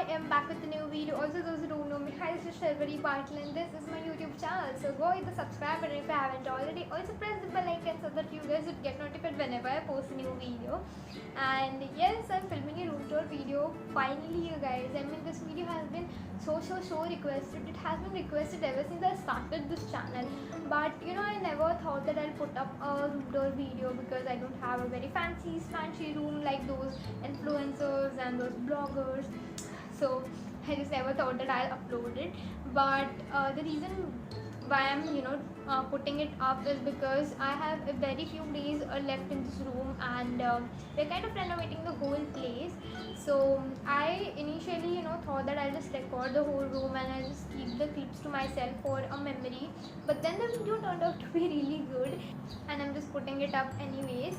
I am back with a new video. Also, those who don't know me, hi, this is Sharvari Patil and this is my YouTube channel. So go hit the subscribe button if you haven't already. Also press the bell icon so that you guys would get notified whenever I post a new video. And yes, I'm filming a room tour video. Finally, you guys. I mean, this video has been so requested. It has been requested ever since I started this channel. But I never thought that I'll put up a room tour video because I don't have a very fancy room like those influencers and those bloggers. So I just never thought that I'll upload it. But the reason why I'm putting it up is because I have a very few days left in this room, and we're kind of renovating the whole place. So I initially thought that I'll just record the whole room and I'll just keep the clips to myself for a memory. But then the video turned out to be really good, and I'm just putting it up anyways.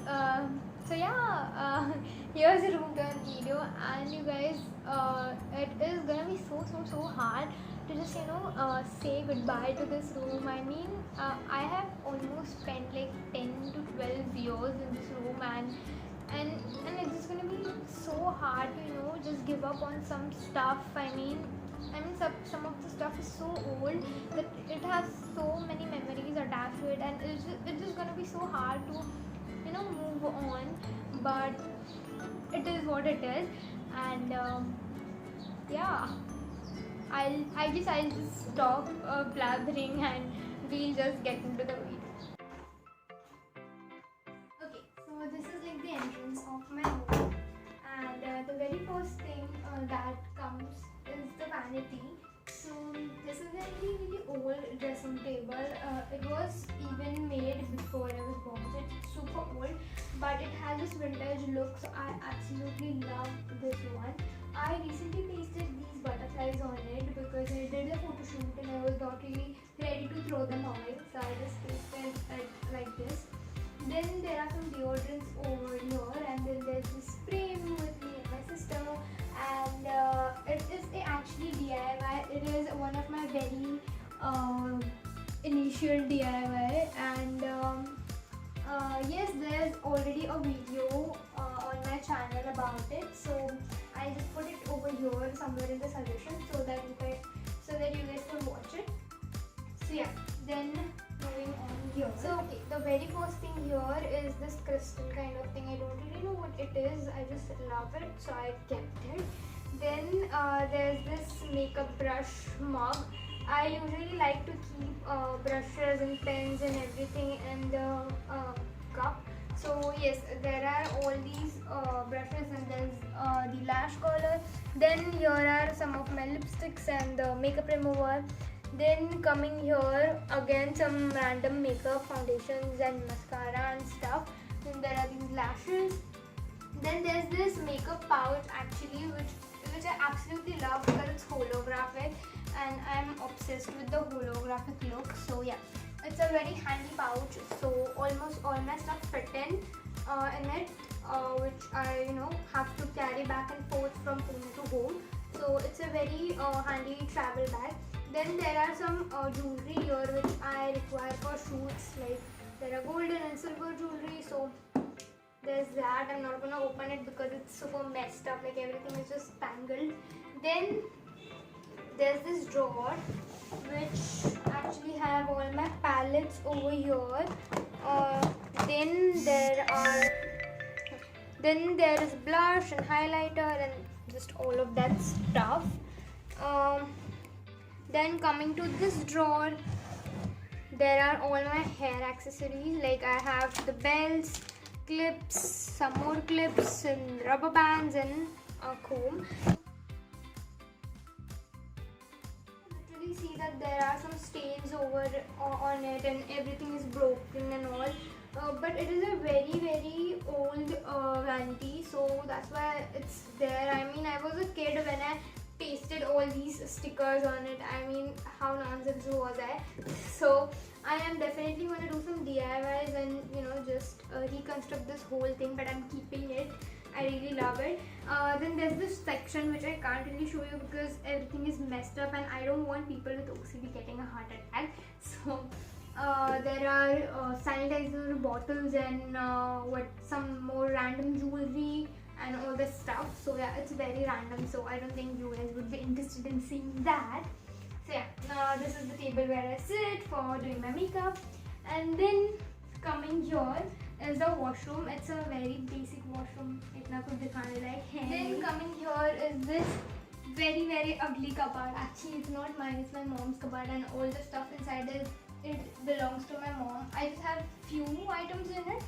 So yeah, here's a room tour video, and you guys, it is gonna be so hard to just say goodbye to this room. I mean, I have almost spent like 10 to 12 years in this room, and it's just gonna be so hard to just give up on some stuff. I mean some of the stuff is so old that it has so many memories attached to it, and it's just gonna be so hard to move on. But it is what it is, and yeah, I'll just stop blabbering and we'll just get into the video. Okay, so this is like the entrance of my home, and the very first thing that comes is the vanity. So this is a really old dressing table. It was even made before I was born, so it's super old, but it has this vintage look, so I absolutely love this one. I recently pasted these butterflies on it because I did a photo shoot and I was not really ready to throw them away, so I just pasted it like this. Then there are some deodorants over here, and then there's this frame with me and my sister, and it is actually DIY. It is one of my very initial DIY, and yes, there's already a video on my channel about it, so I just put it over here somewhere in the suggestion so that you guys could watch it. So yeah, then moving on here. So okay, the very first thing here is this crystal kind of thing. I don't really know what it is, I just love it, so I kept it. Then there's this makeup brush mug. I usually like to keep brushes and pens and everything in the cup. So yes, there are all these brushes, and there's the lash curler. Then here are some of my lipsticks and the makeup remover. Then coming here, again some random makeup, foundations and mascara and stuff. Then there are these lashes. Then there's this makeup pouch actually, which I absolutely love because it's holographic, and I'm obsessed with the holographic look. So yeah, it's a very handy pouch, so almost all my stuff fit in it, which I have to carry back and forth from home to home. So it's a very handy travel bag. Then there are some jewelry here which I require for shoots, like there are golden and silver jewelry. So there's that. I'm not gonna open it because it's super messed up, like everything is just tangled. Then there's this drawer which actually have all my palettes over here. Then there is blush and highlighter and just all of that stuff. Then coming to this drawer, there are all my hair accessories, like I have the bells, clips, some more clips and rubber bands and a comb. Literally see that there are some stains over on it, and everything is broken and all. But it is a very old vanity, so that's why it's there. I mean, I was a kid when I pasted all these stickers on it. I mean, how nonsense was I? So I am definitely going to do some DIYs and just reconstruct this whole thing, but I'm keeping it. I really love it. Then there's this section which I can't really show you because everything is messed up, and I don't want people with OCD getting a heart attack. So there are sanitizer bottles and some more random jewelry and all this stuff. So yeah, it's very random, so I don't think you guys would be interested in seeing that. So yeah, this is the table where I sit for doing my makeup. And then coming here is the washroom. It's a very basic washroom. Itna kuch dikhane layak hai. Then coming here is this very ugly cupboard. Actually, it's not mine, it's my mom's cupboard, and all the stuff inside it belongs to my mom. I just have few items in it,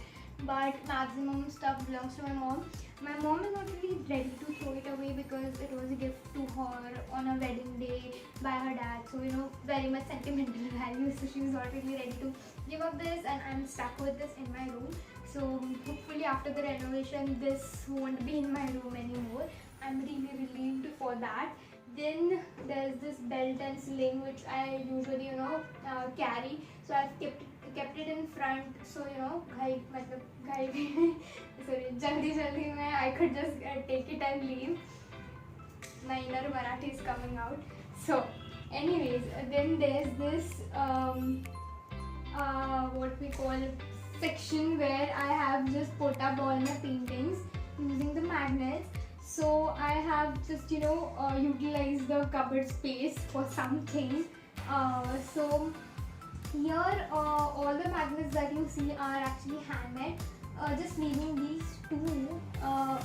but maximum stuff belongs to my mom. My mom is not really ready to throw it away because it was a gift to her on a wedding day by her dad. So you know, very much sentimental value. So she was not really ready to give up this, and I'm stuck with this in my room. So hopefully after the renovation, this won't be in my room anymore. I'm really relieved for that. Then there's this belt and sling which I usually carry. So I've kept it in front. So you know, sorry, jaldi mein I could just take it and leave. My inner Marathi is coming out. So anyways, then there's this what we call section where I have just put up all my paintings using the magnets. So I have just utilized the cupboard space for something. So here all the magnets that you see are actually handmade. Just leaving these two,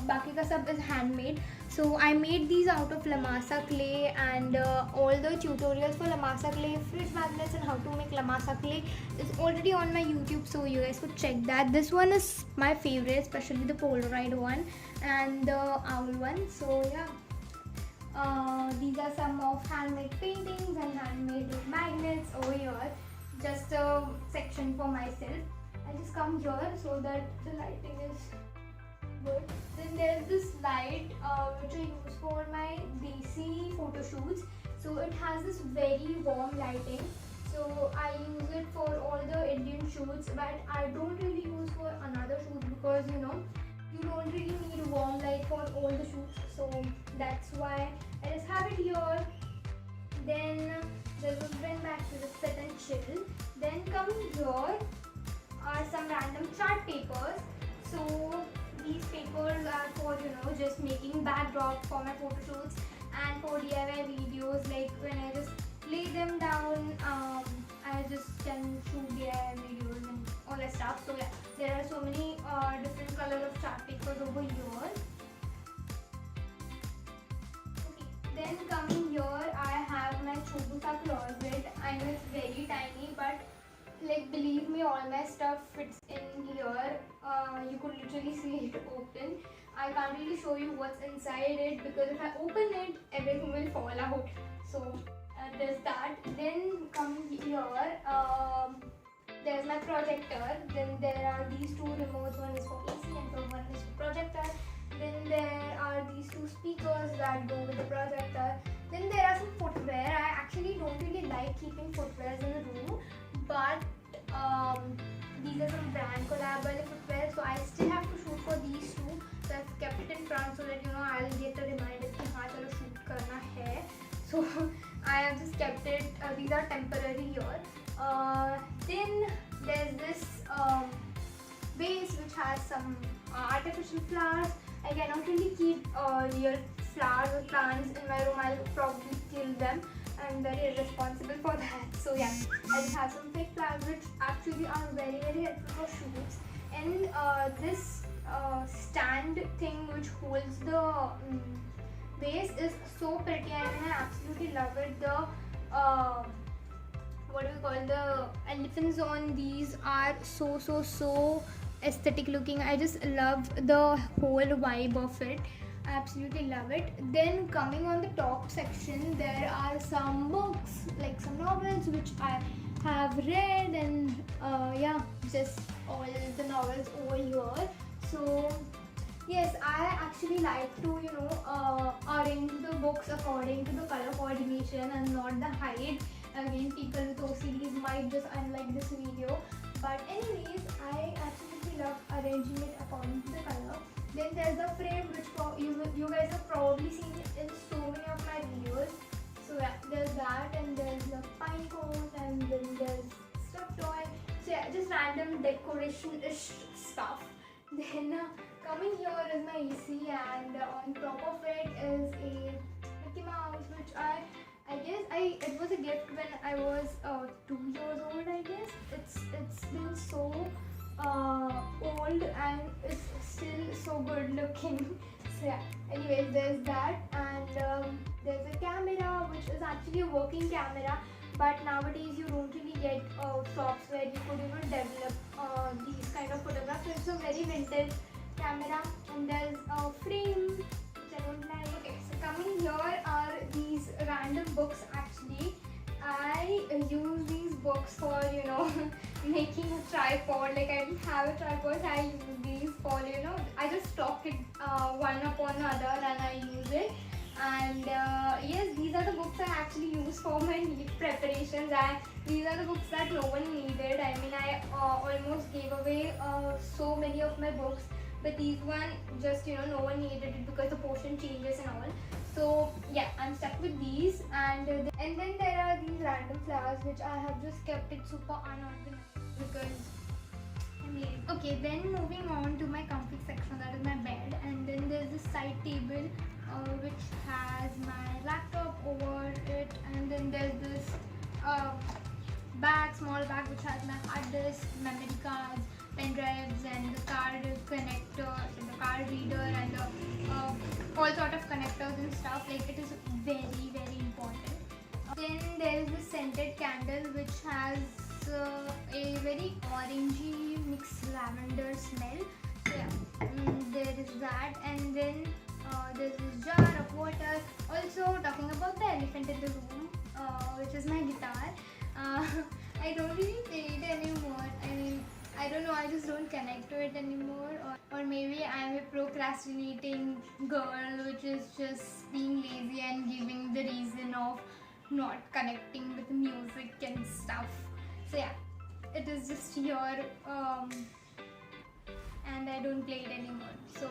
baki ka sab is handmade. So I made these out of Lamasa clay, and all the tutorials for Lamasa clay, fridge magnets, and how to make Lamasa clay is already on my YouTube, so you guys could check that. This one is my favorite, especially the Polaroid one and the owl one. So yeah, these are some of handmade paintings and handmade magnets over here. Just a section for myself. I just come here so that the lighting is good. Then there's this light which I use for my desi photo shoots. So it has this very warm lighting. So I use it for all the Indian shoots, but I don't really use for another shoot because you don't really need warm light for all the shoots. So that's why I just have it here. Then we'll bring back to the sit and chill. Then coming here are some random chart papers. So these papers are for just making backdrop for my photo shoots and for DIY videos. Like when I just lay them down, I just can shoot DIY videos and all that stuff. So yeah, there are so many different colors of chart papers over here. Okay, then coming here I have my Chotu Sa closet. I know it's very tiny, but like believe me, all my stuff fits in here. You could literally see it open. I can't really show you what's inside it because if I open it, everything will fall out. So there's that. Then come here, there's my projector. Then there are these two remotes. One is for AC and one is for projector. Then there are these two speakers that go with the projector. Then there are some footwear. I actually don't really like keeping footwears in the room, but these are some brand collab footwear, so I still have to shoot for these two. So I've kept it in front so that I'll get a reminder that हाँ चलो shoot करना है. So I have just kept it. These are temporary here. Then there's this vase which has some artificial flowers. I cannot really keep real flowers or plants in my room. I'll probably kill them. I'm very irresponsible for that. So yeah, I just have some fake flowers which actually are very helpful for shoots. And this stand thing which holds the vase is so pretty. I mean, I absolutely love it. The what do we call, the elephants on these are so aesthetic looking. I just love the whole vibe of it. I absolutely love it. Then coming on the top section, there are some books, like some novels which I have read, and yeah, just all the novels over here. So yes, I actually like to arrange the books according to the color coordination and not the height. Again, people with OCDs might just unlike this video, but anyways, I absolutely love arranging it according to the color. Then there's the frame which you guys have probably seen in so many of my videos. So yeah, there's that, and there's the pine cone, and then there's stuffed toy. So yeah, just random decoration-ish stuff. Then coming here is my AC, and it was a gift when I was 2 years old, I guess. It's been so old and it's still so good looking. So yeah, anyways, there's that, and there's a camera which is actually a working camera, but nowadays you don't really get shops where you could develop these kind of photographs. So it's a very vintage camera, and there's a frame which I don't like. Okay, so coming here are these random books. Actually, I use these books for making a tripod. Like, I didn't have a tripod, I use these for I just stock it one upon another and I use it. And yes, these are the books I actually use for my NEET preparations, and these are the books that no one needed. I mean, I almost gave away so many of my books, but these one just no one needed it because the portion changes and all. So yeah, I'm stuck with these, and then there are these random flowers which I have just kept it super unorganized because I'm lazy. Okay, then moving on to my comfy section, that is my bed, and then there's this side table which has my laptop over it, and then there's this small bag which has my hard disk, memory cards, pen drives, and the card connector, the card reader, and all sort of connectors and stuff. Like, it is very, very important. Then there is this scented candle which has a very orangey mixed lavender smell. So yeah, there is that, and then there's this jar of water. Also, talking about the elephant in the room, which is my guitar. I don't really play it anymore. I mean, I don't know, I just don't connect to it anymore, or maybe I'm a procrastinating girl which is just being lazy and giving the reason of not connecting with music and stuff. So yeah, it is just here, and I don't play it anymore, so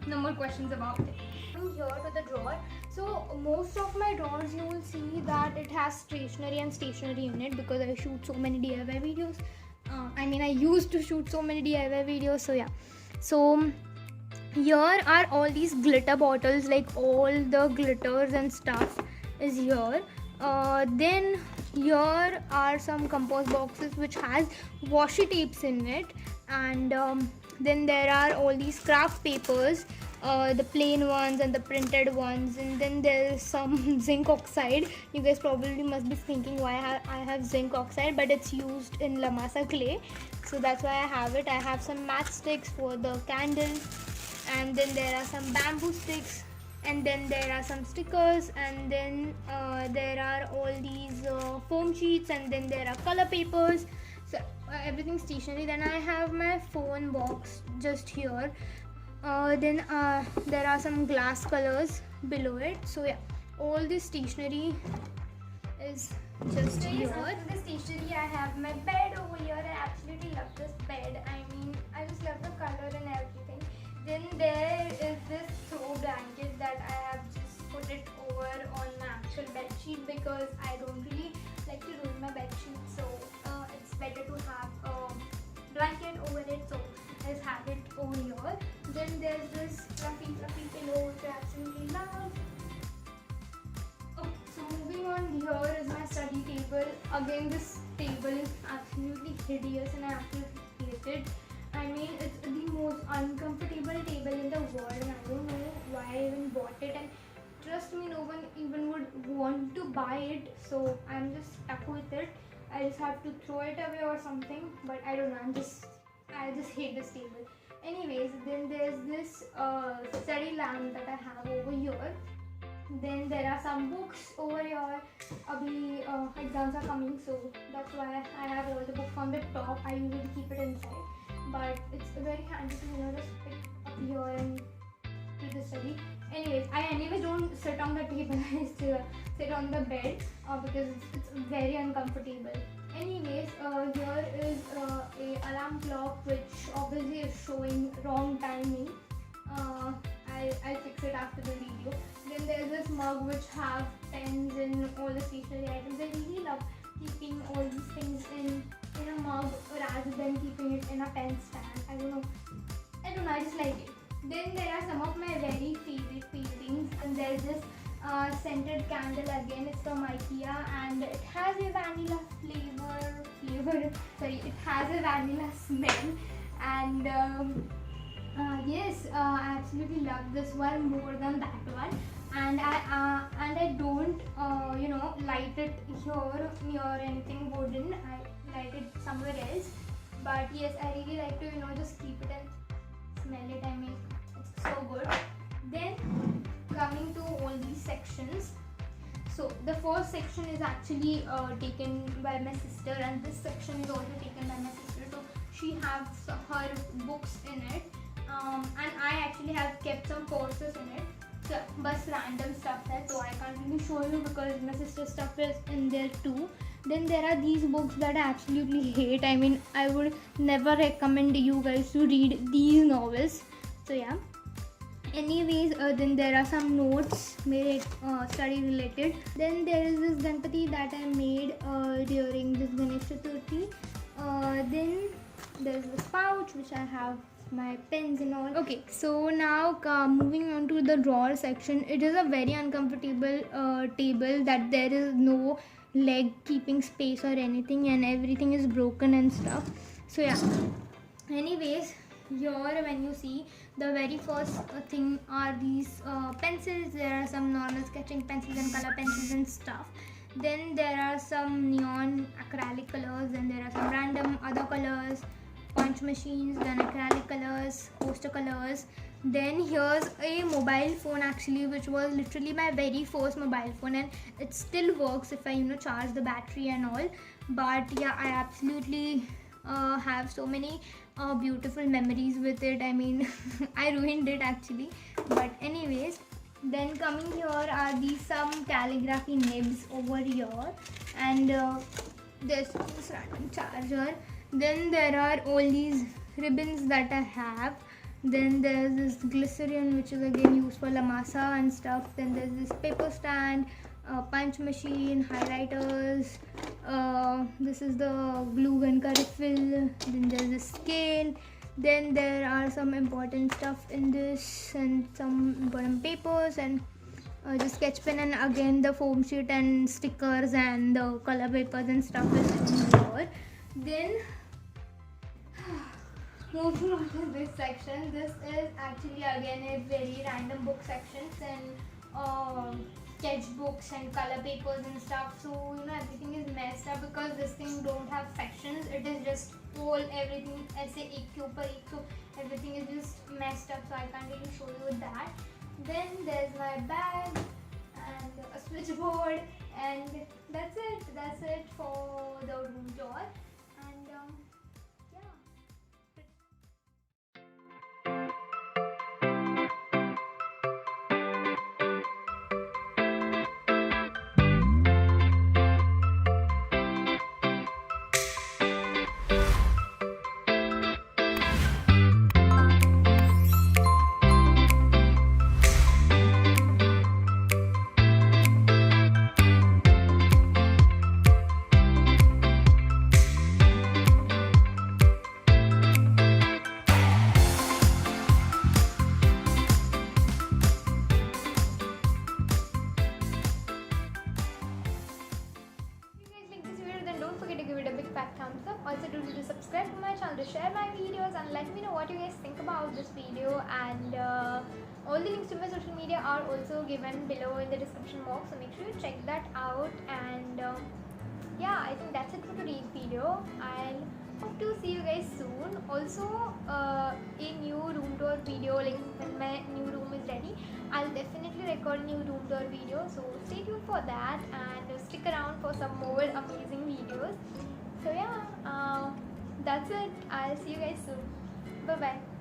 no more questions about it. From here to the drawer, so most of my drawers you will see that it has stationery in it because I shoot so many DIY videos. I used to shoot so many DIY videos, so yeah. So here are all these glitter bottles, like all the glitters and stuff is here. Then here are some compost boxes which has washi tapes in it, and then there are all these craft papers, the plain ones and the printed ones, and then there is some zinc oxide. You guys probably must be thinking why I have zinc oxide, but it's used in Lamasa clay, so that's why I have it. I have some matchsticks for the candle, and then there are some bamboo sticks, and then there are some stickers, and then there are all these foam sheets, and then there are color papers. So everything stationery. Then I have my phone box just here. Then there are some glass colors below it. So yeah, all this stationery is just here. After the stationery, I have my bed over here. I absolutely love this bed. I mean, I just love the color and everything. Then there is this throw blanket that I have just put it over on my actual bed sheet because I don't really like to ruin my bed sheet, so it's better to have a blanket over it, so I just have it over here. Then there's this fluffy pillow which I absolutely love. Okay, so moving on, here is my study table. Again, this table is absolutely hideous and I absolutely hate it. I mean, it's the most uncomfortable table in the world, and I don't know why I even bought it, and trust me, no one even would want to buy it, so I'm just stuck with it. I just have to throw it away or something, but I don't know, I just hate this table. Anyways, then there's this study lamp that I have over here. Then there are some books over here. Exams are coming, so that's why I have all the books on the top. I usually keep it inside, but it's very handy to just pick up here and do the study. Anyways, I don't sit on the table. I still sit on the bed because it's very uncomfortable. Anyways, here is a alarm clock which obviously is showing wrong timing. I'll fix it after the video. Then there's this mug which have pens and all the stationery items. I really love keeping all these things in a mug rather than keeping it in a pen stand. I don't know, I just like it. Then there are some of my very favorite paintings, and there's this scented candle. Again, it's from IKEA, and it has a vanilla flavor. Sorry, it has a vanilla smell, and yes, I absolutely love this one more than that one. And I don't light it here near anything wooden. I light it somewhere else. But yes, I really like to just keep it and smell it. I mean, it's so good. Then coming to all these sections. So the first section is actually taken by my sister, and this section is also taken by my sister. So she has her books in it, and I actually have kept some courses in it. So, but random stuff there, so I can't really show you because my sister's stuff is in there too. Then there are these books that I absolutely hate. I mean, I would never recommend you guys to read these novels. So yeah. Anyways, then there are some notes made study related. Then there is this Ganpati that I made during this Ganesh Chaturthi. Then there's this pouch which I have my pens and all. Okay, so now moving on to the drawer section. It is a very uncomfortable table that there is no leg keeping space or anything, and everything is broken and stuff. So yeah. Anyways, here when you see, the very first thing are these pencils. There are some normal sketching pencils and color pencils and stuff. Then there are some neon acrylic colors, and there are some random other colors, punch machines, then acrylic colors, poster colors. Then here's a mobile phone actually, which was literally my very first mobile phone, and it still works if I charge the battery and all. But yeah, I absolutely have so many beautiful memories with it. I mean, I ruined it actually, but anyways. Then coming here are these some calligraphy nibs over here, and there's this random charger. Then there are all these ribbons that I have. Then there's this glycerin, which is again used for lamasa and stuff. Then there's this paper stand, punch machine, highlighters. This is the glue gun ka refill. Then there's this scale. Then there are some important stuff in this, and some important papers, and just sketch pen, and again the foam sheet and stickers and the color papers and stuff is in here. Then moving on to this section. This is actually again a very random book section, and sketchbooks and color papers and stuff. So everything is messed up because this thing don't have sections. It is just all everything ऐसे एक के ऊपर एक, so everything is just messed up, so I can't really show you that. Then there's my bag and a switchboard, and that's it for the room tour. And yeah. Thumbs up. Also do subscribe to my channel to share my videos, and let me know what you guys think about this video. And all the links to my social media are also given below in the description box, so make sure you check that out. And yeah, I think that's it for today's video. I'll hope to see you guys soon. Also a new room tour video, like when my new room is ready, I'll definitely record a new room tour video, so stay tuned for that and stick around for some more amazing videos. So yeah, that's it. I'll see you guys soon. Bye bye.